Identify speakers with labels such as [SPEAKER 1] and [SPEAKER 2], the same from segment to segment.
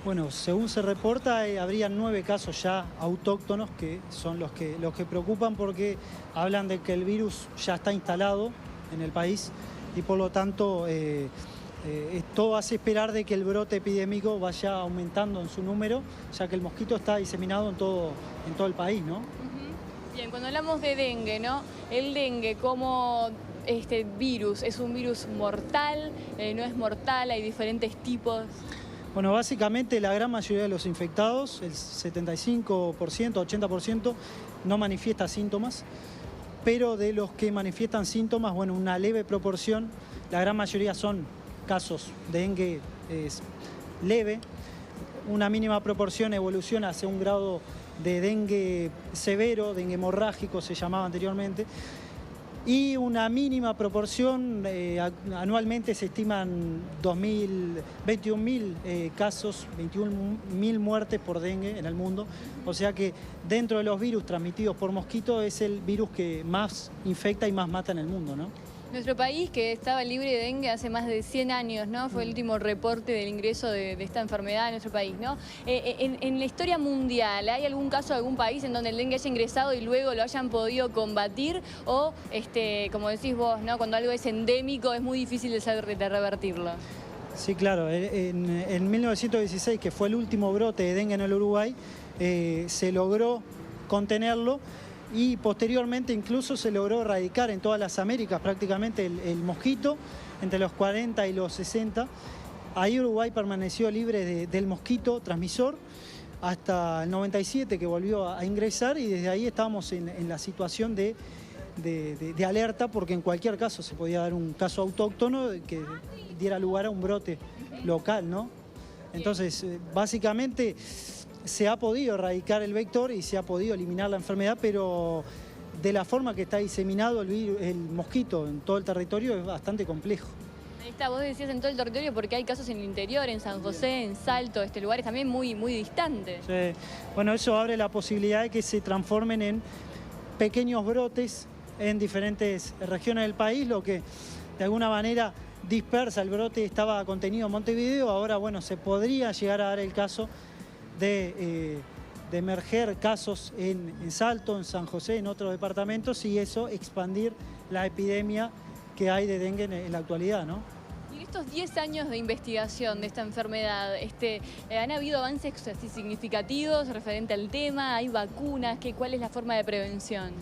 [SPEAKER 1] Bueno, según se reporta, habría 9 casos ya autóctonos que son los que preocupan porque hablan de que el virus ya está instalado en el país y por lo tanto esto hace esperar de que el brote epidémico vaya aumentando en su número, ya que el mosquito está diseminado en todo el país, ¿no?
[SPEAKER 2] Bien, cuando hablamos de dengue, ¿no? El dengue como virus, ¿es un virus mortal? ¿No es mortal? ¿Hay diferentes tipos?
[SPEAKER 1] Bueno, básicamente la gran mayoría de los infectados, el 75%, 80%, no manifiesta síntomas, pero de los que manifiestan síntomas, bueno, una leve proporción, la gran mayoría son casos de dengue leve, una mínima proporción evoluciona hacia un grado de dengue severo, dengue hemorrágico se llamaba anteriormente, y una mínima proporción, anualmente se estiman 21.000 casos, 21.000 muertes por dengue en el mundo, o sea que dentro de los virus transmitidos por mosquitos es el virus que más infecta y más mata en el mundo, ¿no?
[SPEAKER 2] Nuestro país, que estaba libre de dengue hace más de 100 años, ¿no? Fue el último reporte del ingreso de esta enfermedad en nuestro país, ¿no? En la historia mundial, ¿hay algún caso de algún país en donde el dengue haya ingresado y luego lo hayan podido combatir? O, como decís vos, ¿no? Cuando algo es endémico es muy difícil de revertirlo.
[SPEAKER 1] Sí, claro. En 1916, que fue el último brote de dengue en el Uruguay, se logró contenerlo. Y posteriormente incluso se logró erradicar en todas las Américas prácticamente el mosquito entre los 40 y los 60. Ahí Uruguay permaneció libre del mosquito transmisor hasta el 97 que volvió a ingresar y desde ahí estábamos en la situación de alerta porque en cualquier caso se podía dar un caso autóctono que diera lugar a un brote local, ¿no? Entonces, básicamente se ha podido erradicar el vector y se ha podido eliminar la enfermedad, pero de la forma que está diseminado el mosquito en todo el territorio es bastante complejo.
[SPEAKER 2] Ahí está, vos decías en todo el territorio porque hay casos en el interior, en San José, en Salto, lugares también muy distantes.
[SPEAKER 1] Sí. Bueno, eso abre la posibilidad de que se transformen en pequeños brotes en diferentes regiones del país, lo que de alguna manera dispersa. El brote estaba contenido en Montevideo, ahora bueno, se podría llegar a dar el caso de emerger casos en Salto, en San José, en otros departamentos y eso expandir la epidemia que hay de dengue en la actualidad, ¿no?
[SPEAKER 2] Y en estos 10 años de investigación de esta enfermedad, ¿han habido avances así significativos referente al tema? ¿Hay vacunas? ¿Cuál es la forma de prevención?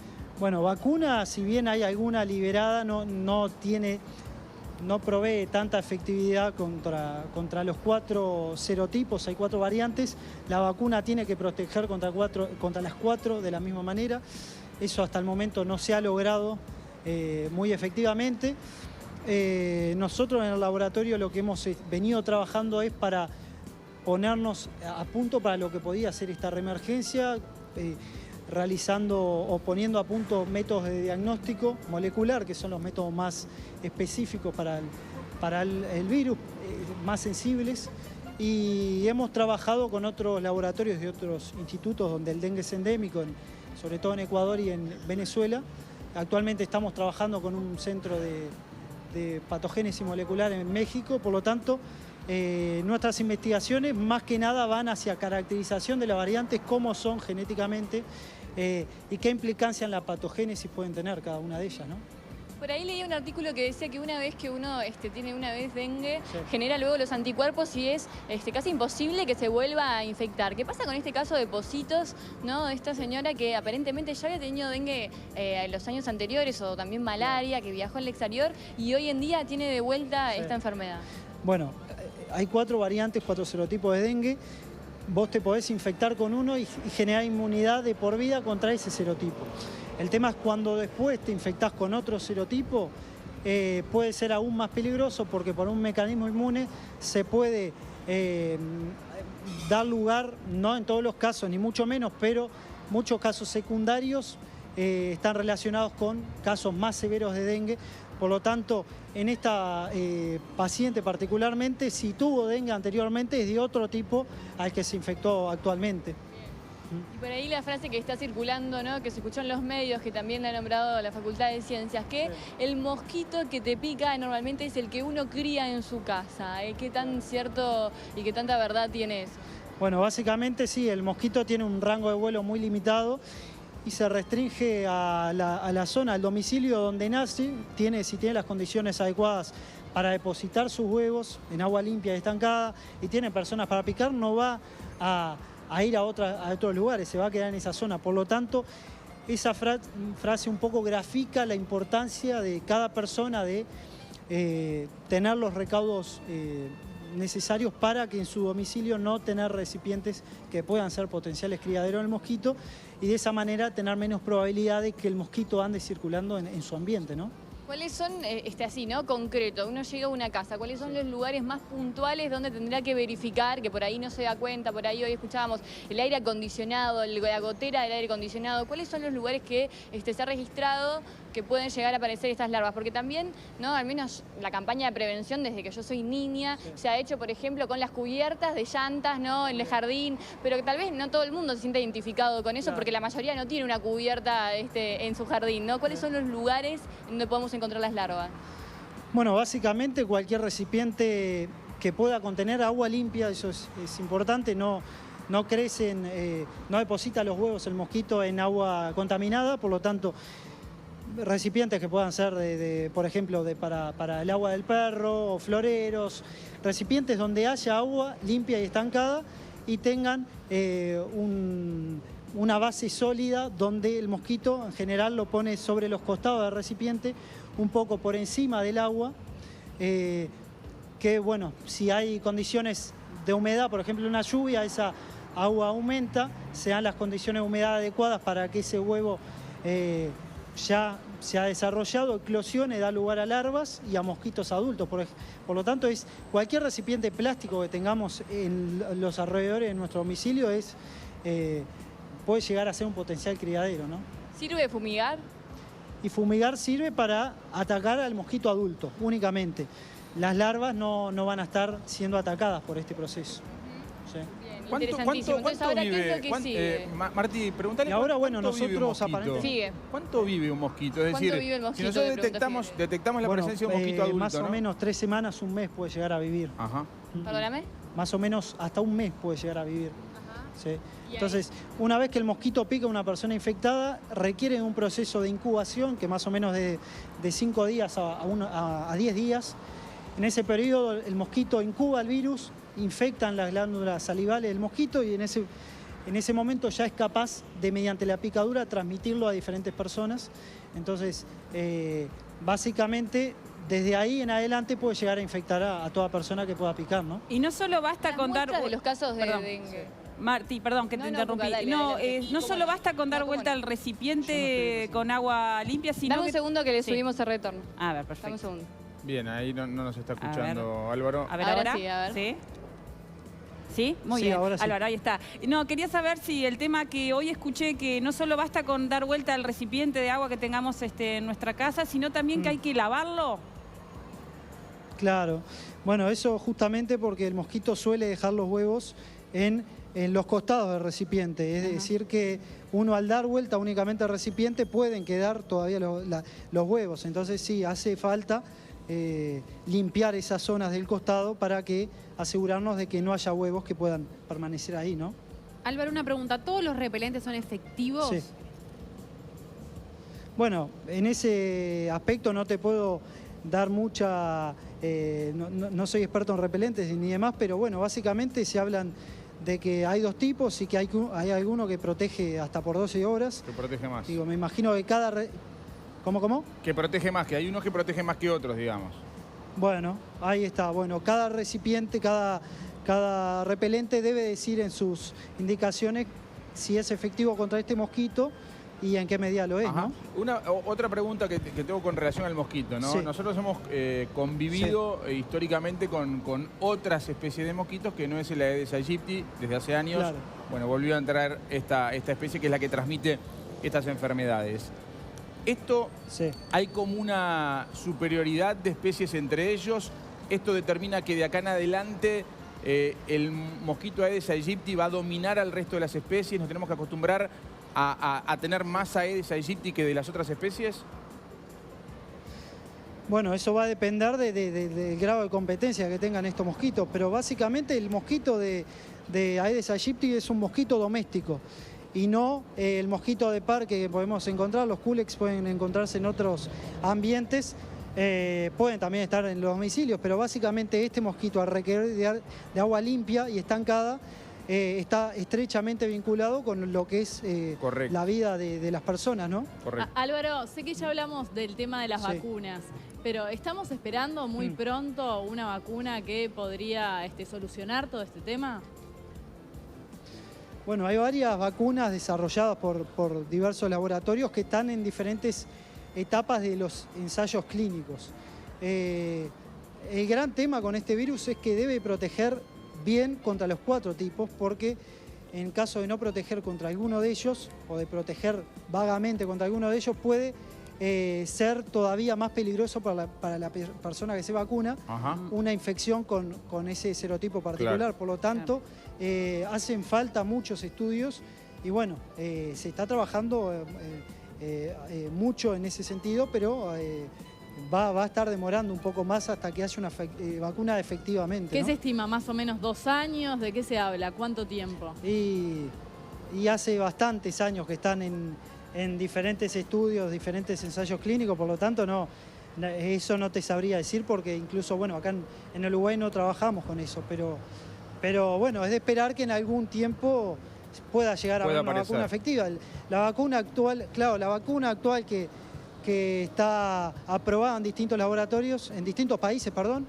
[SPEAKER 1] Bueno, vacunas, si bien hay alguna liberada, no provee tanta efectividad contra los 4 serotipos, hay 4 variantes. La vacuna tiene que proteger contra las 4 de la misma manera. Eso hasta el momento no se ha logrado muy efectivamente. Nosotros en el laboratorio lo que hemos venido trabajando es para ponernos a punto para lo que podía ser esta reemergencia, realizando o poniendo a punto métodos de diagnóstico molecular, que son los métodos más específicos para el virus, más sensibles, y hemos trabajado con otros laboratorios de otros institutos donde el dengue es endémico, sobre todo en Ecuador y en Venezuela. Actualmente estamos trabajando con un centro de patogénesis molecular en México, por lo tanto, nuestras investigaciones más que nada van hacia caracterización de las variantes, cómo son genéticamente y qué implicancia en la patogénesis pueden tener cada una de ellas, ¿no?
[SPEAKER 2] Por ahí leí un artículo que decía que una vez que uno tiene dengue,
[SPEAKER 1] sí,
[SPEAKER 2] genera luego los anticuerpos y es casi imposible que se vuelva a infectar. ¿Qué pasa con este caso de Positos, ¿no? De esta señora que aparentemente ya había tenido dengue en los años anteriores o también malaria, que viajó al exterior y hoy en día tiene de vuelta
[SPEAKER 1] sí,
[SPEAKER 2] esta enfermedad?
[SPEAKER 1] Bueno, hay 4 variantes, 4 serotipos de dengue. Vos te podés infectar con uno y generar inmunidad de por vida contra ese serotipo. El tema es cuando después te infectás con otro serotipo, puede ser aún más peligroso porque por un mecanismo inmune se puede dar lugar, no en todos los casos ni mucho menos, pero muchos casos secundarios están relacionados con casos más severos de dengue. Por lo tanto, en esta paciente particularmente, si tuvo dengue anteriormente, es de otro tipo al que se infectó actualmente.
[SPEAKER 2] Y por ahí la frase que está circulando, ¿no? Que se escuchó en los medios, que también la ha nombrado la Facultad de Ciencias, que el mosquito que te pica normalmente es el que uno cría en su casa. ¿Qué tan cierto y qué tanta verdad tiene eso?
[SPEAKER 1] Bueno, básicamente sí, el mosquito tiene un rango de vuelo muy limitado y se restringe a la zona, al domicilio donde nace, si tiene las condiciones adecuadas para depositar sus huevos en agua limpia y estancada y tiene personas para picar, no va a ir a otros lugares, se va a quedar en esa zona. Por lo tanto, esa frase un poco grafica la importancia de cada persona de tener los recaudos necesarios para que en su domicilio no tener recipientes que puedan ser potenciales criaderos del mosquito y de esa manera tener menos probabilidad de que el mosquito ande circulando en su ambiente, ¿no?
[SPEAKER 2] ¿Cuáles son, así, ¿no? Concreto, uno llega a una casa, ¿cuáles son los lugares más puntuales donde tendrá que verificar, que por ahí no se da cuenta, por ahí hoy escuchábamos el aire acondicionado, la gotera del aire acondicionado, ¿cuáles son los lugares que se ha registrado que pueden llegar a aparecer estas larvas? Porque también, ¿no? Al menos la campaña de prevención desde que yo soy niña se ha hecho, por ejemplo, con las cubiertas de llantas, ¿no? En el jardín, pero que tal vez no todo el mundo se siente identificado con eso porque la mayoría no tiene una cubierta en su jardín, ¿no? ¿Cuáles son los lugares donde podemos encontrar las larvas?
[SPEAKER 1] Bueno, básicamente cualquier recipiente que pueda contener agua limpia, eso es importante, no crecen, no deposita los huevos el mosquito en agua contaminada, por lo tanto, recipientes que puedan ser, por ejemplo, para el agua del perro o floreros, recipientes donde haya agua limpia y estancada y tengan una base sólida donde el mosquito en general lo pone sobre los costados del recipiente, un poco por encima del agua, que bueno, si hay condiciones de humedad, por ejemplo una lluvia, esa agua aumenta, se dan las condiciones de humedad adecuadas para que ese huevo ya se ha desarrollado, eclosione, da lugar a larvas y a mosquitos adultos. Por lo tanto, cualquier recipiente plástico que tengamos en los alrededores de nuestro domicilio puede llegar a ser un potencial criadero, ¿no?
[SPEAKER 2] ¿Sirve fumigar?
[SPEAKER 1] Y fumigar sirve para atacar al mosquito adulto, únicamente. Las larvas no van a estar siendo atacadas por este proceso. ¿Sí?
[SPEAKER 2] ¿Cuánto
[SPEAKER 3] vive? Martí, preguntale.
[SPEAKER 1] Y ahora, bueno, nosotros
[SPEAKER 2] aparentemente...
[SPEAKER 3] ¿Cuánto vive un mosquito? Es decir,
[SPEAKER 2] vive el mosquito,
[SPEAKER 3] si nosotros detectamos la presencia de un mosquito adulto,
[SPEAKER 1] más o menos 3 semanas, un mes puede llegar a vivir.
[SPEAKER 3] Ajá.
[SPEAKER 2] ¿Perdóname?
[SPEAKER 1] Más o menos hasta un mes puede llegar a vivir.
[SPEAKER 2] Ajá.
[SPEAKER 1] ¿Sí? Entonces, una vez que el mosquito pica a una persona infectada, requiere un proceso de incubación que más o menos de 5 días a 10 días. En ese periodo el mosquito incuba el virus, infectan las glándulas salivales del mosquito y en ese momento ya es capaz de, mediante la picadura, transmitirlo a diferentes personas. Entonces, básicamente, desde ahí en adelante puede llegar a infectar a toda persona que pueda picar, ¿no?
[SPEAKER 4] Y no solo basta con dar...
[SPEAKER 2] de los casos de dengue.
[SPEAKER 4] Martí, perdón que te interrumpí. No solo basta con dar vuelta al recipiente con agua limpia, sino
[SPEAKER 2] Dame un segundo que le subimos el retorno.
[SPEAKER 4] A ver, perfecto.
[SPEAKER 2] Dame un segundo.
[SPEAKER 3] Bien, ahí no nos está escuchando Álvaro.
[SPEAKER 4] A ver,
[SPEAKER 2] ahora sí, a ver.
[SPEAKER 4] ¿Sí? ¿Sí? Muy bien.
[SPEAKER 1] Ahora sí.
[SPEAKER 4] Álvaro, ahí está. No, quería saber si el tema que hoy escuché, que no solo basta con dar vuelta al recipiente de agua que tengamos en nuestra casa, sino también que hay que lavarlo.
[SPEAKER 1] Claro. Bueno, eso justamente porque el mosquito suele dejar los huevos en los costados del recipiente. Es decir que uno al dar vuelta únicamente al recipiente pueden quedar todavía los huevos. Entonces sí, hace falta limpiar esas zonas del costado para asegurarnos de que no haya huevos que puedan permanecer ahí, ¿no?
[SPEAKER 5] Álvaro, una pregunta. ¿Todos los repelentes son efectivos?
[SPEAKER 1] Sí. Bueno, en ese aspecto no te puedo dar mucha... no soy experto en repelentes ni demás, pero bueno, básicamente se hablan de que hay 2 tipos y que hay alguno que protege hasta por 12 horas.
[SPEAKER 3] Que protege más.
[SPEAKER 1] Digo, me imagino que cada... ¿Cómo?
[SPEAKER 3] Que protege más, que hay unos que protegen más que otros, digamos.
[SPEAKER 1] Bueno, ahí está. Bueno, cada recipiente, cada repelente debe decir en sus indicaciones si es efectivo contra este mosquito y en qué medida lo es,
[SPEAKER 3] Ajá.
[SPEAKER 1] ¿no?
[SPEAKER 3] Otra pregunta que tengo con relación al mosquito, ¿no?
[SPEAKER 1] Sí.
[SPEAKER 3] Nosotros hemos convivido históricamente con otras especies de mosquitos que no es el Aedes aegypti desde hace años.
[SPEAKER 1] Claro.
[SPEAKER 3] Bueno, volvió a entrar esta especie que es la que transmite estas enfermedades. Esto, hay como una superioridad de especies entre ellos. Esto determina que de acá en adelante el mosquito Aedes aegypti va a dominar al resto de las especies. Nos tenemos que acostumbrar a tener más Aedes aegypti que de las otras especies.
[SPEAKER 1] Bueno, eso va a depender del grado de competencia que tengan estos mosquitos, pero básicamente el mosquito de de Aedes aegypti es un mosquito doméstico y no el mosquito de parque que podemos encontrar. Los culex pueden encontrarse en otros ambientes, pueden también estar en los domicilios, pero básicamente este mosquito, al requerir de agua limpia y estancada, está estrechamente vinculado con lo que es la vida de las personas, ¿no?
[SPEAKER 3] Correcto.
[SPEAKER 6] Álvaro, sé que ya hablamos del tema de las vacunas, pero ¿estamos esperando muy pronto una vacuna que podría solucionar todo este tema?
[SPEAKER 1] Bueno, hay varias vacunas desarrolladas por diversos laboratorios que están en diferentes etapas de los ensayos clínicos. El gran tema con este virus es que debe proteger bien contra los 4 tipos, porque en caso de no proteger contra alguno de ellos, o de proteger vagamente contra alguno de ellos, puede ser todavía más peligroso para la persona que se vacuna, una infección con ese serotipo particular. Claro. Por lo tanto, hacen falta muchos estudios y bueno, se está trabajando mucho en ese sentido, pero va a estar demorando un poco más hasta que haya una vacuna efectivamente.
[SPEAKER 6] ¿Qué
[SPEAKER 1] ¿no?
[SPEAKER 6] se estima? ¿Más o menos 2 años? ¿De qué se habla? ¿Cuánto tiempo?
[SPEAKER 1] Y hace bastantes años que están en diferentes estudios, diferentes ensayos clínicos, por lo tanto eso no te sabría decir, porque incluso bueno, acá en el Uruguay no trabajamos con eso, pero bueno, es de esperar que en algún tiempo pueda llegar a haber una vacuna efectiva. La vacuna actual, claro, la vacuna actual que está aprobada en distintos laboratorios, en distintos países, perdón,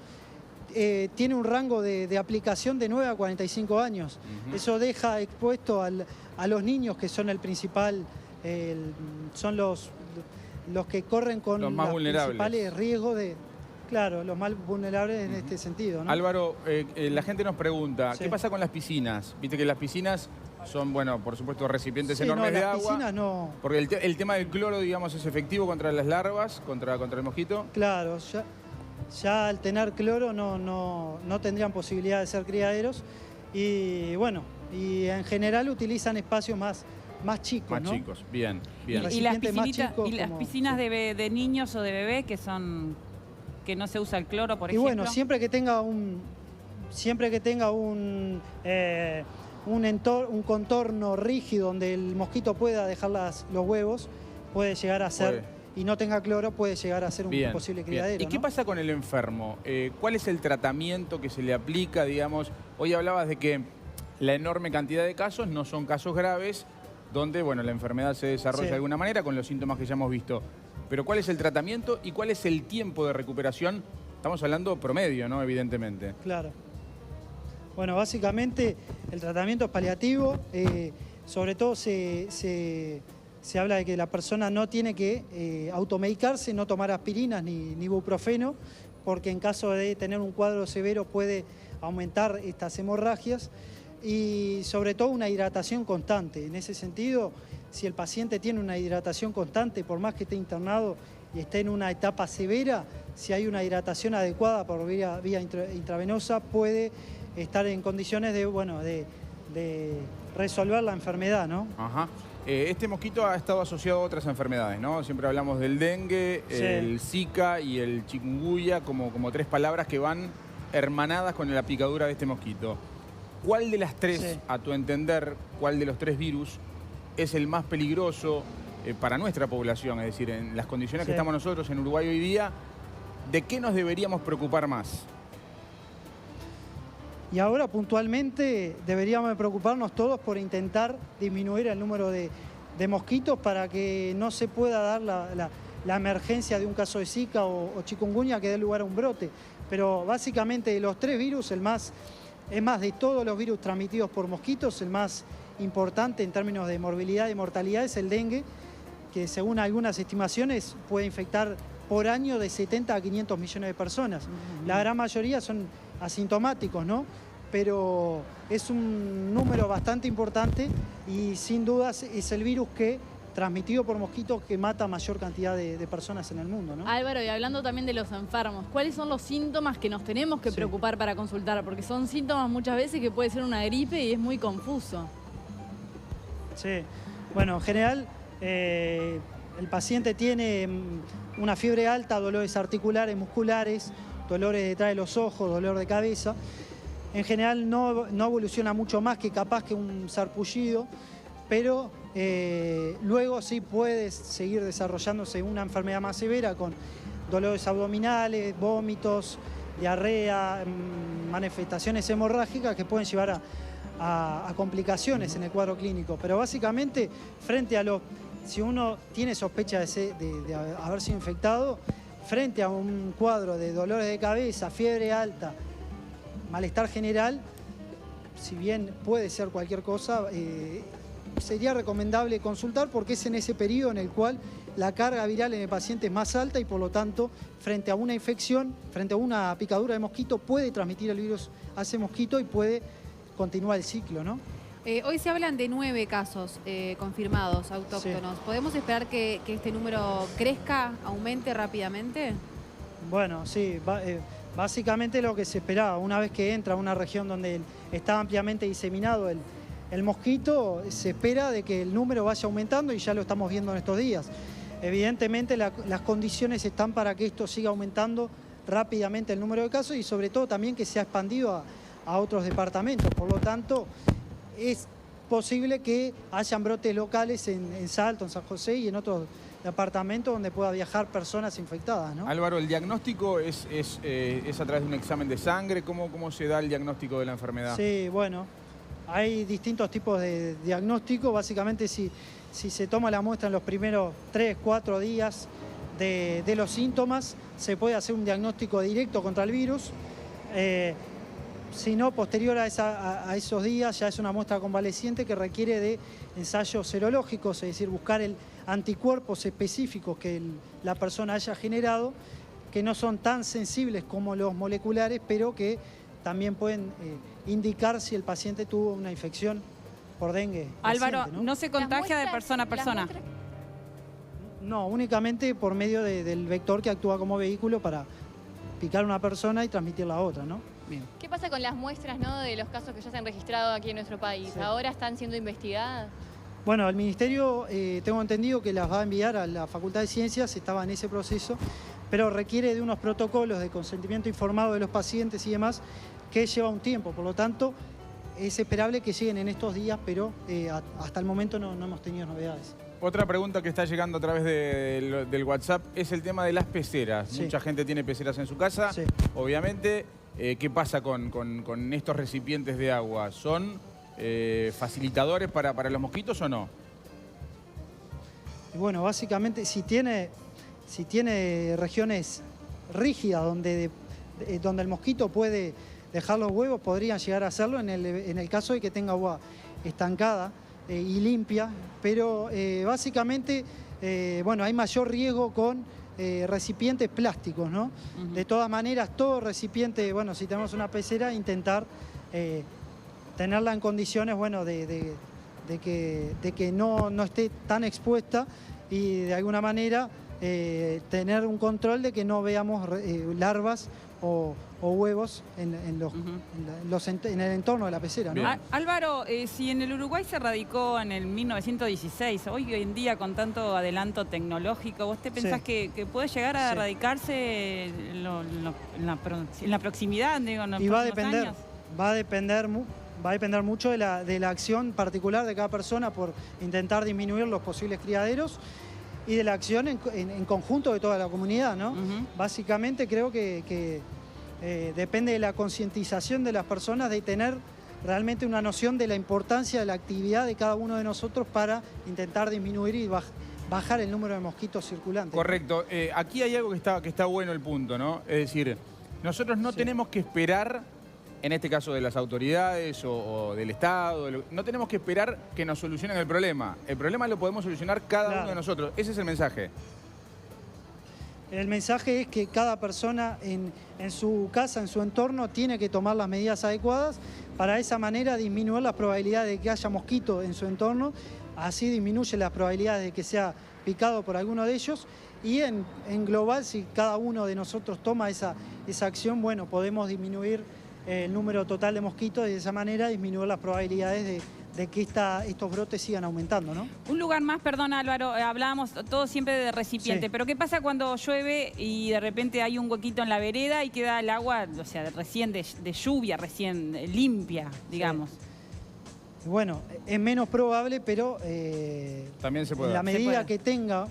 [SPEAKER 1] tiene un rango de aplicación de 9 a 45 años. Eso deja expuesto a los niños, que son el principal, son los que corren con los más principales riesgos de... Claro, los más vulnerables en este sentido, ¿no?
[SPEAKER 3] Álvaro, la gente nos pregunta, ¿qué pasa con las piscinas? Viste que las piscinas son, bueno, por supuesto, recipientes enormes de agua. Las piscinas no. Porque el tema del cloro, digamos, es efectivo contra las larvas, contra el mosquito.
[SPEAKER 1] Claro, ya al tener cloro no tendrían posibilidad de ser criaderos. Y bueno, y en general utilizan espacios más chicos,
[SPEAKER 3] Más chicos, bien.
[SPEAKER 4] Y las piscinas de niños o de bebés que no se usa el cloro, por ejemplo.
[SPEAKER 1] Y bueno, siempre que tenga un contorno rígido donde el mosquito pueda dejar los huevos, puede llegar a ser, y no tenga cloro, puede llegar a ser un posible criadero.
[SPEAKER 3] ¿Y qué pasa con el enfermo? ¿Cuál es el tratamiento que se le aplica, digamos? Hoy hablabas de que la enorme cantidad de casos no son casos graves, donde bueno, la enfermedad se desarrolla de alguna manera con los síntomas que ya hemos visto. Pero ¿cuál es el tratamiento y cuál es el tiempo de recuperación? Estamos hablando promedio, ¿no? Evidentemente.
[SPEAKER 1] Claro. Bueno, básicamente el tratamiento es paliativo. Sobre todo se habla de que la persona no tiene que automedicarse, no tomar aspirinas ni ibuprofeno, porque en caso de tener un cuadro severo puede aumentar estas hemorragias. Y sobre todo una hidratación constante. En ese sentido, si el paciente tiene una hidratación constante, por más que esté internado y esté en una etapa severa, si hay una hidratación adecuada por vía intravenosa, puede estar en condiciones de resolver la enfermedad, ¿no?
[SPEAKER 3] Este mosquito ha estado asociado a otras enfermedades, ¿no? Siempre hablamos del dengue, el Zika y el chikungunya como 3 palabras que van hermanadas con la picadura de este mosquito. ¿Cuál de las 3, a tu entender, cuál de los 3 virus es el más peligroso para nuestra población? Es decir, en las condiciones que estamos nosotros en Uruguay hoy día, ¿de qué nos deberíamos preocupar más?
[SPEAKER 1] Y ahora puntualmente deberíamos preocuparnos todos por intentar disminuir el número de mosquitos para que no se pueda dar la emergencia de un caso de Zika o chikungunya que dé lugar a un brote. Pero básicamente de los 3 virus, de todos los virus transmitidos por mosquitos, el más importante en términos de morbilidad y mortalidad es el dengue, que según algunas estimaciones puede infectar por año de 70 a 500 millones de personas. La gran mayoría son asintomáticos, ¿no? Pero es un número bastante importante y sin dudas es el virus transmitido por mosquitos que mata mayor cantidad de personas en el mundo, ¿no?
[SPEAKER 6] Álvaro, y hablando también de los enfermos, ¿cuáles son los síntomas que nos tenemos que preocupar para consultar? Porque son síntomas muchas veces que puede ser una gripe y es muy confuso.
[SPEAKER 1] Sí, bueno, en general el paciente tiene una fiebre alta, dolores articulares, musculares, dolores detrás de los ojos, dolor de cabeza. En general no evoluciona mucho más que capaz que un sarpullido, pero luego sí puede seguir desarrollándose una enfermedad más severa con dolores abdominales, vómitos, diarrea, manifestaciones hemorrágicas que pueden llevar a complicaciones en el cuadro clínico. Pero básicamente, frente a si uno tiene sospecha de haber sido infectado, frente a un cuadro de dolores de cabeza, fiebre alta, malestar general, si bien puede ser cualquier cosa, sería recomendable consultar porque es en ese periodo en el cual la carga viral en el paciente es más alta y por lo tanto, frente a una infección, frente a una picadura de mosquito, puede transmitir el virus a ese mosquito y puede continuar el ciclo, ¿no?
[SPEAKER 5] Hoy se hablan de 9 casos confirmados autóctonos. Sí. ¿Podemos esperar que este número crezca, aumente rápidamente?
[SPEAKER 1] Bueno, sí, básicamente lo que se esperaba. Una vez que entra a una región donde está ampliamente diseminado el mosquito, se espera de que el número vaya aumentando y ya lo estamos viendo en estos días. Evidentemente las condiciones están para que esto siga aumentando rápidamente el número de casos y sobre todo también que se ha expandido a otros departamentos. Por lo tanto, es posible que hayan brotes locales en Salto, en San José y en otros departamentos donde pueda viajar personas infectadas, ¿no?
[SPEAKER 3] Álvaro, ¿el diagnóstico es a través de un examen de sangre? ¿Cómo se da el diagnóstico de la enfermedad?
[SPEAKER 1] Sí, bueno, hay distintos tipos de diagnóstico. Básicamente, si se toma la muestra en los primeros 3, 4 días de los síntomas, se puede hacer un diagnóstico directo contra el virus. Si no, posterior a esos días, ya es una muestra convaleciente que requiere de ensayos serológicos, es decir, buscar anticuerpos específicos que la persona haya generado, que no son tan sensibles como los moleculares, pero que también pueden indicar si el paciente tuvo una infección por dengue.
[SPEAKER 4] Álvaro,
[SPEAKER 1] reciente,
[SPEAKER 4] ¿no se contagia de persona a persona?
[SPEAKER 1] No, únicamente por medio del vector que actúa como vehículo para picar a una persona y transmitirla a otra, ¿no?
[SPEAKER 2] Bien. ¿Qué pasa con las muestras, ¿no?, de los casos que ya se han registrado aquí en nuestro país? Sí. ¿Ahora están siendo investigadas?
[SPEAKER 1] Bueno, el Ministerio, tengo entendido que las va a enviar a la Facultad de Ciencias, estaba en ese proceso, pero requiere de unos protocolos de consentimiento informado de los pacientes y demás, que lleva un tiempo. Por lo tanto, es esperable que lleguen en estos días, pero hasta el momento no hemos tenido novedades.
[SPEAKER 3] Otra pregunta que está llegando a través del WhatsApp es el tema de las peceras. Sí. Mucha gente tiene peceras en su casa, sí. Obviamente. ¿Qué pasa con estos recipientes de agua? ¿Son facilitadores para los mosquitos o no?
[SPEAKER 1] Bueno, básicamente si tiene regiones rígidas donde el mosquito puede dejar los huevos, podrían llegar a hacerlo en el caso de que tenga agua estancada y limpia, pero básicamente bueno, hay mayor riesgo con recipientes plásticos, ¿no? Uh-huh. De todas maneras, todo recipiente, bueno, si tenemos una pecera, intentar tenerla en condiciones, bueno, de que no esté tan expuesta y de alguna manera tener un control de que no veamos larvas o huevos en el entorno de la pecera, ¿no?
[SPEAKER 4] Álvaro, si en el Uruguay se radicó en el 1916, hoy en día con tanto adelanto tecnológico, ¿vos te pensás sí. que puede llegar a radicarse en la proximidad, digo, en los próximos años?
[SPEAKER 1] Va a depender mucho de la acción particular de cada persona por intentar disminuir los posibles criaderos y de la acción en conjunto de toda la comunidad, ¿no? Uh-huh. Básicamente creo que depende de la concientización de las personas de tener realmente una noción de la importancia de la actividad de cada uno de nosotros para intentar disminuir y bajar el número de mosquitos circulantes.
[SPEAKER 3] Correcto. Aquí hay algo que está bueno el punto, ¿no? Es decir, nosotros no tenemos que esperar, en este caso de las autoridades o del Estado, no tenemos que esperar que nos solucionen el problema. El problema lo podemos solucionar cada uno de nosotros. Ese es el mensaje.
[SPEAKER 1] El mensaje es que cada persona en su casa, en su entorno, tiene que tomar las medidas adecuadas para de esa manera disminuir las probabilidades de que haya mosquitos en su entorno. Así disminuye las probabilidades de que sea picado por alguno de ellos. Y en global, si cada uno de nosotros toma esa acción, bueno, podemos disminuir el número total de mosquitos y de esa manera disminuir las probabilidades de que estos brotes sigan aumentando, ¿no?
[SPEAKER 4] Un lugar más, perdón Álvaro, hablábamos todo siempre de recipiente,
[SPEAKER 1] Sí.
[SPEAKER 4] pero ¿qué pasa cuando llueve y de repente hay un huequito en la vereda y queda el agua, o sea, recién de lluvia, recién limpia, digamos?
[SPEAKER 1] Sí. Bueno, es menos probable, pero
[SPEAKER 3] También se puede
[SPEAKER 1] en la
[SPEAKER 3] dar.
[SPEAKER 1] medida que tenga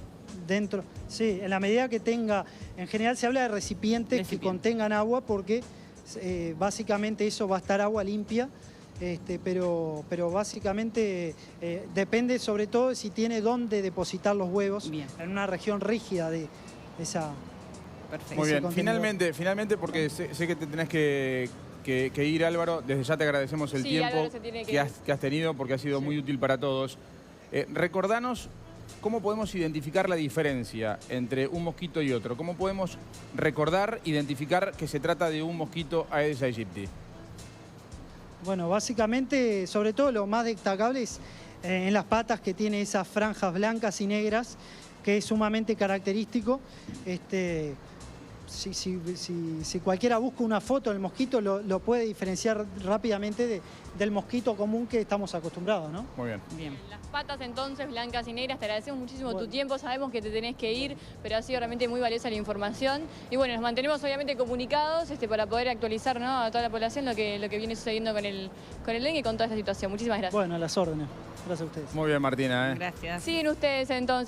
[SPEAKER 1] dentro, sí, en la medida que tenga, en general se habla de recipientes que contengan agua porque básicamente eso va a estar agua limpia, pero básicamente depende sobre todo de si tiene dónde depositar los huevos.
[SPEAKER 4] Bien.
[SPEAKER 1] En una región rígida de esa.
[SPEAKER 4] Perfecto.
[SPEAKER 3] Muy bien,
[SPEAKER 1] contenedor.
[SPEAKER 3] finalmente porque sé que te tenés que ir, Álvaro, desde ya te agradecemos el
[SPEAKER 2] Sí,
[SPEAKER 3] tiempo
[SPEAKER 2] Álvaro se tiene que
[SPEAKER 3] que
[SPEAKER 2] ir.
[SPEAKER 3] has tenido porque ha sido muy útil para todos. Recordanos cómo podemos identificar la diferencia entre un mosquito y otro. ¿Cómo podemos identificar que se trata de un mosquito Aedes aegypti?
[SPEAKER 1] Bueno, básicamente, sobre todo lo más destacable es en las patas, que tiene esas franjas blancas y negras, que es sumamente característico. Si cualquiera busca una foto del mosquito, lo puede diferenciar rápidamente del mosquito común que estamos acostumbrados, ¿no?
[SPEAKER 3] Muy bien.
[SPEAKER 4] Bien.
[SPEAKER 2] Las patas entonces blancas y negras, te agradecemos muchísimo
[SPEAKER 1] Bueno.
[SPEAKER 2] tu tiempo, sabemos que te tenés que ir, pero ha sido realmente muy valiosa la información. Y bueno, nos mantenemos obviamente comunicados para poder actualizar, ¿no?, a toda la población lo que viene sucediendo con el dengue y con toda esta situación. Muchísimas gracias.
[SPEAKER 1] Bueno, a las órdenes. Gracias a ustedes.
[SPEAKER 3] Muy bien, Martina.
[SPEAKER 4] Gracias.
[SPEAKER 2] Siguen ustedes entonces.